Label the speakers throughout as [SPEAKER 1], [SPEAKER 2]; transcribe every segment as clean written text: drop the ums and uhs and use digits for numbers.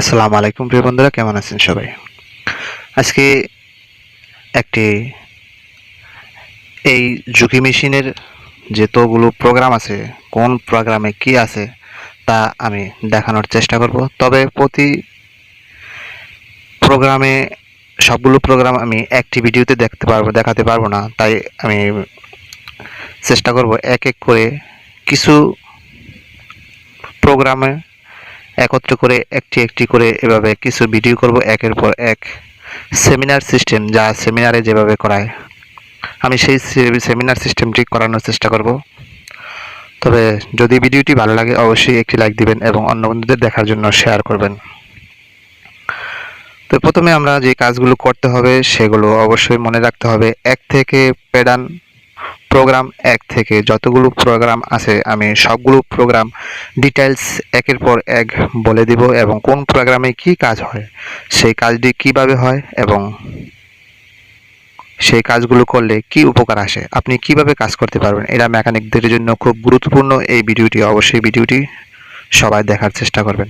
[SPEAKER 1] আসসালামু আলাইকুম প্রিয় বন্ধুরা, কেমন আছেন সবাই? আজকে একটি এই ঝুঁকি মেশিনের যতগুলো প্রোগ্রাম আছে, কোন প্রোগ্রামে কি আছে তা আমি দেখানোর চেষ্টা করব। তবে প্রতি প্রোগ্রামে সবগুলো প্রোগ্রাম আমি একটি ভিডিওতে দেখাতে পারবো না, তাই আমি চেষ্টা করব এক এক করে কিছু প্রোগ্রামে একত্র করে একটি একটি করে এভাবে কিছু ভিডিও করব একের পর এক। সেমিনার সিস্টেম যা সেমিনারে যেভাবে করায় আমি সেই সেমিনার সিস্টেমটি করানোর চেষ্টা করব। তবে যদি ভিডিওটি ভালো লাগে অবশ্যই একটি লাইক দিবেন এবং অন্য বন্ধুদের দেখার জন্য শেয়ার করবেন। তো প্রথমে আমরা যে কাজগুলো করতে হবে সেগুলো অবশ্যই মনে রাখতে হবে। এক থেকে প্যাটার্ন প্রোগ্রাম, এক থেকে যতগুলো প্রোগ্রাম আছে আমি সবগুলো প্রোগ্রাম ডিটেলস একের পর এক বলে দিব এবং কোন প্রোগ্রামে কি কাজ হয়, সেই কাজটি কিভাবে হয় এবং সেই কাজগুলো করলে কি উপকার আসে, আপনি কিভাবে কাজ করতে পারবেন। এরা মেকানিকদের জন্য খুব গুরুত্বপূর্ণ। এই ভিডিওটি অবশ্যই সবাই দেখার চেষ্টা করবেন।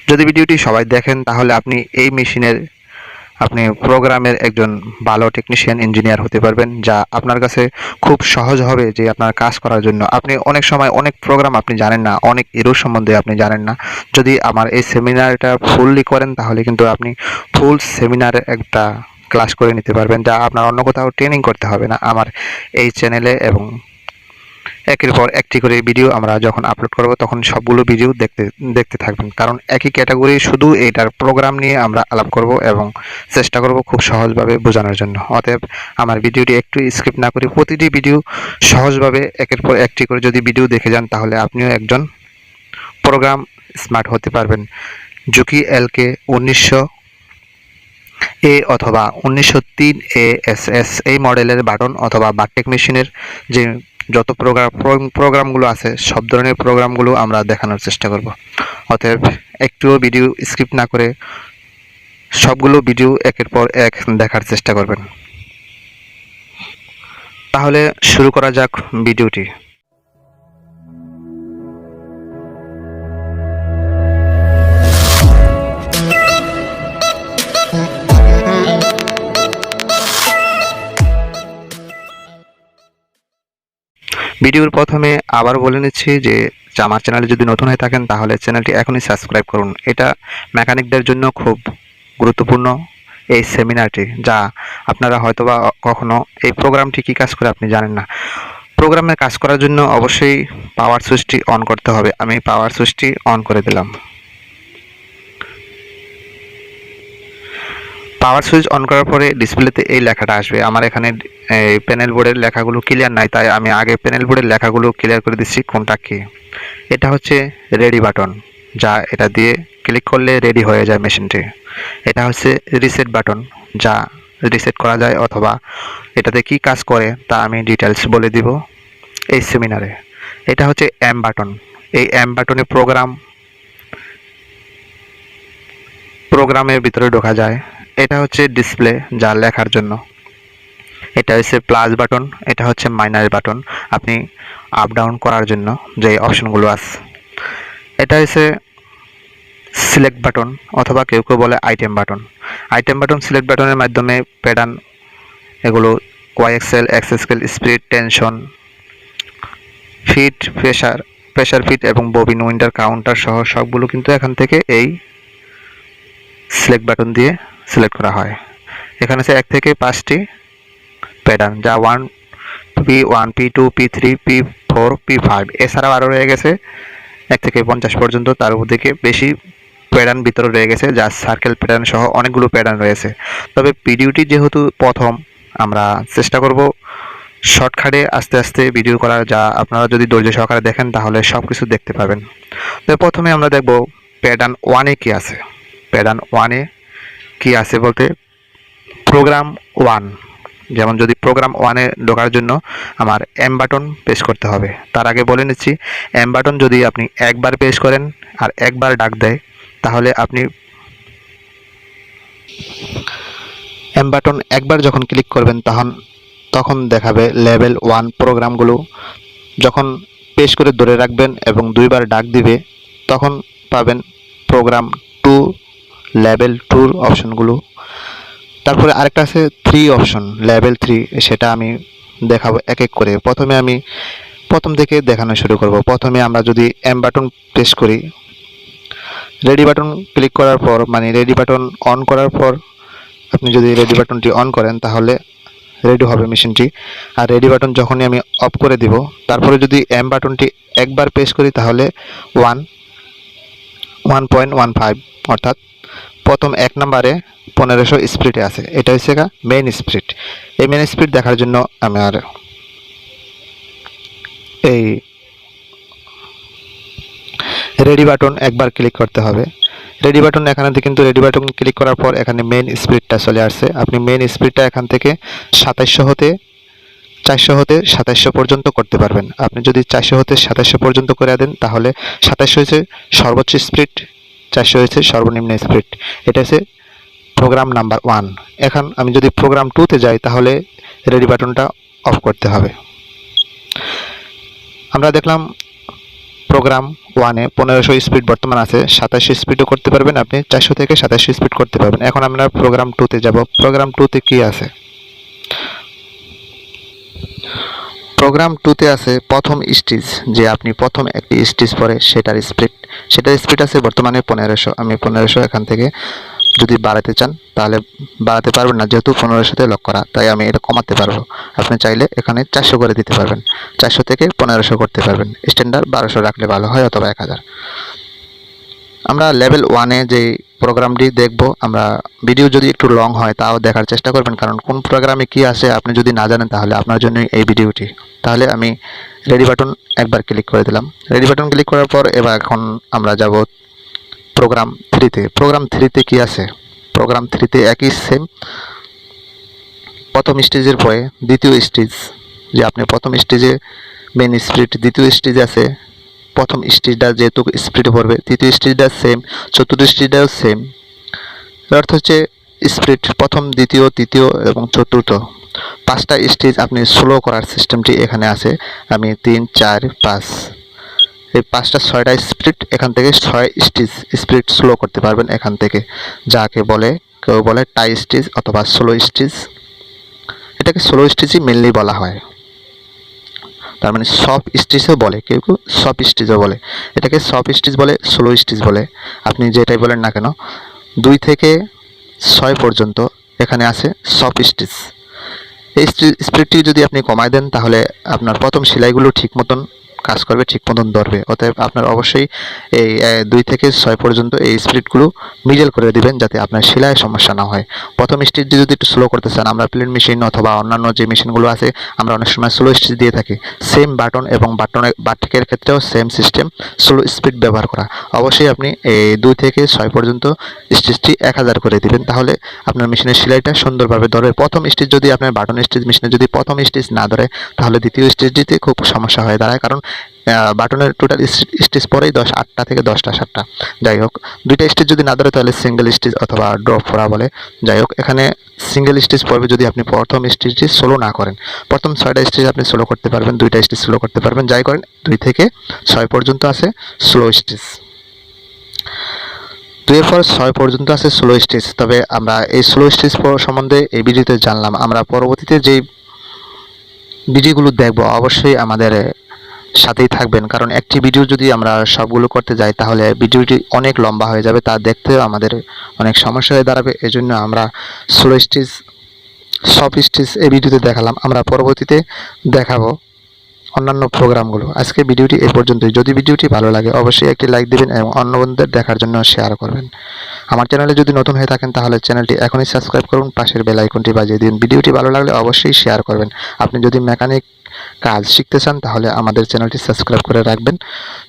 [SPEAKER 1] যদি ভিডিওটি সবাই দেখেন তাহলে আপনি প্রোগ্রামের একজন ভালো টেকনিশিয়ান ইঞ্জিনিয়ার হতে পারবেন, যা আপনার কাছে খুব সহজ হবে যে আপনার কাজ করার জন্য। আপনি অনেক সময় অনেক প্রোগ্রাম আপনি জানেন না, অনেক এরর সম্বন্ধে আপনি জানেন না। যদি আমার এই সেমিনারটা ফুললি করেন তাহলে কিন্তু আপনি ফুল সেমিনারে একটা ক্লাস করে নিতে পারবেন, যা আপনার অন্য কোথাও ট্রেনিং করতে হবে না। আমার এই চ্যানেলে এবং একের পর একটি করে ভিডিও আমরা যখন আপলোড করব তখন সবগুলো ভিডিও দেখতে থাকবেন, কারণ একই ক্যাটাগরি শুধু এইটার প্রোগ্রাম নিয়ে আমরা আলাপ করব এবং চেষ্টা করব খুব সহজভাবে বোঝানোর জন্য। অতএব আমার ভিডিওটি একটু স্কিপ না করে প্রতিটি ভিডিও সহজভাবে একের পর একটি করে যদি ভিডিও দেখে যান তাহলে আপনিও একজন প্রোগ্রাম স্মার্ট হতে পারবেন। জুকি এলকে 1900 এ অথবা 1903 ASS এই মডেলের বাটন অথবা বারটেক মেশিনের যে যত প্রোগ্রামগুলো আছে সব ধরনের প্রোগ্রামগুলো আমরা দেখানোর চেষ্টা করব। অতএব একটুও ভিডিও স্কিপ না করে সবগুলো ভিডিও একের পর এক দেখার চেষ্টা করবেন। তাহলে শুরু করা যাক ভিডিওটি। ভিডিওর প্রথমে আবার বলে নিচ্ছি যে আমার চ্যানেলে যদি নতুন হয়ে থাকেন তাহলে চ্যানেলটি এখনই সাবস্ক্রাইব করুন। এটা মেকানিকদের জন্য খুব গুরুত্বপূর্ণ এই সেমিনারটি, যা আপনারা হয়তোবা কখনো এই প্রোগ্রামটি কী কাজ করে আপনি জানেন না। প্রোগ্রামে কাজ করার জন্য অবশ্যই পাওয়ার সুইচটি অন করতে হবে। আমি পাওয়ার সুইচটি অন করে দিলাম। পাওয়ার সুইচ অন করার পরে ডিসপ্লেতে এই লেখাটা আসবে। আমার এখানে এই প্যানেল বোর্ডের লেখাগুলো ক্লিয়ার নাই, তাই আমি আগে প্যানেল বোর্ডের লেখাগুলো ক্লিয়ার করে দিচ্ছি কোনটা কি। এটা হচ্ছে রেডি বাটন, যা এটা দিয়ে ক্লিক করলে রেডি হয়ে যায় মেশিনটি। এটা হচ্ছে রিসেট বাটন, যা রিসেট করা যায় অথবা এটাতে কি কাজ করে তা আমি ডিটেলস বলে দিব এই সেমিনারে। এটা হচ্ছে এম বাটন। এই এম বাটনে প্রোগ্রামের ভিতরে ঢোকা যায়। এটা হচ্ছে ডিসপ্লে, যা লেখার জন্য। এটা হচ্ছে প্লাস বাটন, এটা হচ্ছে মাইনাস বাটন, আপনি আপ ডাউন করার জন্য যে অপশনগুলো আছে। এটা হচ্ছে সিলেক্ট বাটন অথবা কেউ কেউ বলে item button. Item button select বাটনের মাধ্যমে প্যাটার্ন এগুলো ওয়াইএক্সএল, X scale, speed, tension, fit, pressure fit এবং ববিন উইন্ডার কাউন্টার সহ সবগুলো কিন্তু এখান থেকে এই সিলেক্ট বাটন দিয়ে সিলেক্ট করা হয়। এখানে আছে 1 থেকে 5টি প্যাটার্ন, যা P1, P2, P3, P4, P5, এছাড়াও আরও রয়ে গেছে 1 থেকে 50 পর্যন্ত। তার উপর থেকে বেশি প্যাটার্ন ভিতরে রয়ে গেছে, যা সার্কেল প্যাটার্ন সহ অনেকগুলো প্যাটার্ন রয়েছে। তবে ভিডিওটি যেহেতু প্রথম, আমরা চেষ্টা করব শর্টকাটে আস্তে আস্তে ভিডিও করার, যা আপনারা যদি ধৈর্য সহকারে দেখেন তাহলে সব কিছু দেখতে পাবেন। তো প্রথমে আমরা দেখব প্যাটার্ন 1-এ কী আছে। প্যাটার্ন 1-এ কী আছে বলতে প্রোগ্রাম 1, যেমন যদি প্রোগ্রাম 1-এ ঢোকার জন্য আমার এম বাটন প্রেস করতে হবে। তার আগে বলে নিচ্ছি, এম বাটন যদি আপনি একবার প্রেস করেন আর একবার ডাক দেয় তাহলে আপনি এম বাটন একবার যখন ক্লিক করবেন তখন দেখাবে লেভেল 1 প্রোগ্রামগুলো। যখন প্রেস করে ধরে রাখবেন এবং 2বার ডাক দিবে তখন পাবেন প্রোগ্রাম 2 লেভেল 2 অপশনগুলো। তারপরে আরেকটা আছে 3 অপশন, লেভেল 3, সেটা আমি দেখাবো এক এক করে। প্রথমে আমি প্রথম থেকে দেখানো শুরু করব। প্রথমে আমরা যদি এম বাটন প্রেস করি, রেডি বাটন ক্লিক করার পর মানে রেডি বাটন অন করার পর আপনি যদি রেডি বাটনটি অন করেন তাহলে রেডি হবে মেশিনটি। আর রেডি বাটন যখনই আমি অফ করে দিব, তারপরে যদি এম বাটনটি একবার প্রেস করি তাহলে 1.15 অর্থাৎ প্রথম 1 নম্বরে 1500 স্পিডে আছে। এটা হচ্ছে মেইন স্পিড। এই মেইন স্পিড দেখার জন্য আমার এই রেডি বাটন একবার ক্লিক করতে হবে। রেডি বাটন এখানে কিন্তু রেডি বাটন ক্লিক করার পর এখানে মেইন স্পিডটা চলে আসছে। আপনি মেইন স্পিডটা এখান থেকে 2700 হতে 400 হতে 2700 পর্যন্ত করতে পারবেন। আপনি যদি 400 হতে 2700 পর্যন্ত করে দেন তাহলে 2700 হয়েছে সর্বোচ্চ স্পিড, 400 হয়েছে সর্বনিম্ন স্পিড। এটা হচ্ছে প্রোগ্রাম নাম্বার 1। এখন আমি যদি প্রোগ্রাম 2তে যাই তাহলে রেডি বাটনটা অফ করতে হবে। আমরা দেখলাম প্রোগ্রাম 1-এ 1500 স্পিড বর্তমান আছে, 2700 স্পিডও করতে পারবেন আপনি, 400 থেকে 2700 স্পিড করতে পারবেন। এখন আমরা প্রোগ্রাম 2তে যাব। প্রোগ্রাম 2তে কি আছে? প্রোগ্রাম 2তে আছে প্রথম স্টেজ, যে আপনি প্রথম একটি স্টেজ পরে সেটার স্পিড আছে বর্তমানে 1500। আমি 1500 এখান থেকে যদি বাড়াতে চান তাহলে বাড়াতে পারবেন না, যেহেতু 1500তে লক করা, তাই আমি এটা কমাতে পারবো। আপনি চাইলে এখানে 400 করে দিতে পারবেন, 400 থেকে 1500 করতে পারবেন। স্ট্যান্ডার্ড 1200 রাখলে ভালো হয়, অথবা 1000। আমরা লেভেল 1-এ যে প্রোগ্রামটি দেখব, আমরা ভিডিও যদি একটু লং হয় তাও দেখার চেষ্টা করবেন, কারণ কোন প্রোগ্রামে কি আছে আপনি যদি না জানেন তাহলে আপনার জন্য এই ভিডিওটি। তাহলে আমি রেডি বাটন একবার ক্লিক করে দিলাম। রেডি বাটন ক্লিক করার পর এবার এখন আমরা যাব প্রোগ্রাম 3-তে। প্রোগ্রাম 3-তে কি আছে? প্রোগ্রাম 3-তে একই সেম, প্রথম স্টেজের পরে দ্বিতীয় স্টেজ, যে আপনি প্রথম স্টেজে মেন স্পিড, দ্বিতীয় স্টেজ আছে প্রথম স্টেজটা যেহেতু স্পিড পড়বে, তৃতীয় স্টেজটা সেম, চতুর্থ স্টেজটাও সেম। অর্থ হচ্ছে স্পিড প্রথম, দ্বিতীয়, তৃতীয় এবং চতুর্থ 5টা স্টেজ আপনি স্লো করার সিস্টেমটি এখানে আছে। আমি 3, 4, 5 এই 5টা 6টা স্পিড এখান থেকে 6 স্টেজ স্পিড স্লো করতে পারবেন এখান থেকে, যাকে বলে কেউ বলে টাই স্টেজ অথবা স্লো স্টেজ। এটাকে স্লো স্টেজই মেনলি বলা হয়, তার মানে সফট স্টেজও বলে, কেউ কেউ সফট স্টেজও বলে। এটাকে সফট স্টেজ বলে, স্লো স্টেজ বলে, আপনি যেটাই বলেন না কেন। 2 থেকে 6 পর্যন্ত এখানে আছে সফট স্টেজ। এই স্পিডটি যদি আপনি কমায় দেন তাহলে আপনার প্রথম সেলাইগুলো ঠিক মতন কাজ করবে, ঠিক মতন ধরবে। অতএব আপনার অবশ্যই এই 2 থেকে 6 পর্যন্ত এই স্পিডগুলো মিডল করে দিবেন, যাতে আপনার সেলাই সমস্যা না হয়। প্রথম স্টেজ যদি একটু স্লো করতে চান, আমরা প্লেন মেশিন অথবা অন্যান্য যে মেশিনগুলো আছে আমরা অনেক সময় স্লো স্টেজ দিয়ে থাকি। সেম বাটন এবং বাটিকের ক্ষেত্রেও সেম সিস্টেম, স্লো স্পিড ব্যবহার করা। অবশ্যই আপনি এই 2 থেকে 6 পর্যন্ত স্টেজটি 1000 করে দিবেন, তাহলে আপনার মেশিনের সেলাইটা সুন্দরভাবে ধরবে। প্রথম স্টেজ যদি আপনার বাটন স্টেজ মেশিনে যদি প্রথম স্টেজ না ধরে তাহলে দ্বিতীয় স্টেজটিতে খুব সমস্যা হয়ে দাঁড়ায়, কারণ বাটনের টোটাল স্টেজ পরেই 8টা থেকে 10টা 7টা। যাই হোক, 2টা স্টেজ যদি না ধরে তাহলে সিঙ্গেল স্টেজ অথবা ড্রপ করা বলে। যাই হোক, এখানে সিঙ্গেল স্টেজ পড়বে যদি আপনি প্রথম স্টেজটি স্লো না করেন। প্রথম 6টা স্টেজ আপনি স্লো করতে পারবেন, 2টা স্টেজ স্লো করতে পারবেন। যাই করেন, 2 থেকে 6 পর্যন্ত আছে স্লো স্টেজ, 2 এর পর 6 পর্যন্ত আছে স্লো স্টেজ। তবে আমরা এই স্লো স্টেজ সম্বন্ধে এই ভিডিওতে জানলাম। আমরা পরবর্তীতে যেই ভিডিওগুলো দেখব অবশ্যই আমাদের সাথেই থাকবেন, কারণ একটি ভিডিও যদি আমরা সবগুলো করতে যাই তাহলে ভিডিওটি অনেক লম্বা হয়ে যাবে, তা দেখতেও আমাদের অনেক সমস্যা হয়ে দাঁড়াবে। এজন্য আমরা স্লো স্টেজ, সফট স্টেজ এই ভিডিওতে দেখালাম। আমরা পরবর্তীতে দেখাবো অন্যান্য প্রোগ্রামগুলো। আজকে ভিডিওটি এই পর্যন্তই। যদি ভিডিওটি ভালো লাগে অবশ্যই একটি লাইক দিবেন এবং অন্য বন্ধুদের দেখার জন্য শেয়ার করবেন। আমার চ্যানেলে যদি নতুন হয়ে থাকেন তাহলে চ্যানেলটি এখনই সাবস্ক্রাইব করুন, পাশের বেল আইকনটি বাজিয়ে দিন। ভিডিওটি ভালো লাগলে অবশ্যই শেয়ার করবেন। আপনি যদি মেকানিক কাজ শিখতে চান তাহলে আমাদের চ্যানেলটি সাবস্ক্রাইব করে রাখবেন।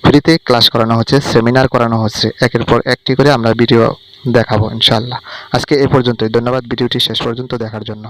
[SPEAKER 1] ফ্রিতে ক্লাস করানো হচ্ছে, সেমিনার করানো হচ্ছে, একের পর একটি করে আমরা ভিডিও দেখাবো ইনশাআল্লাহ। আজকে এই পর্যন্তই। ধন্যবাদ ভিডিওটি শেষ পর্যন্ত দেখার জন্য।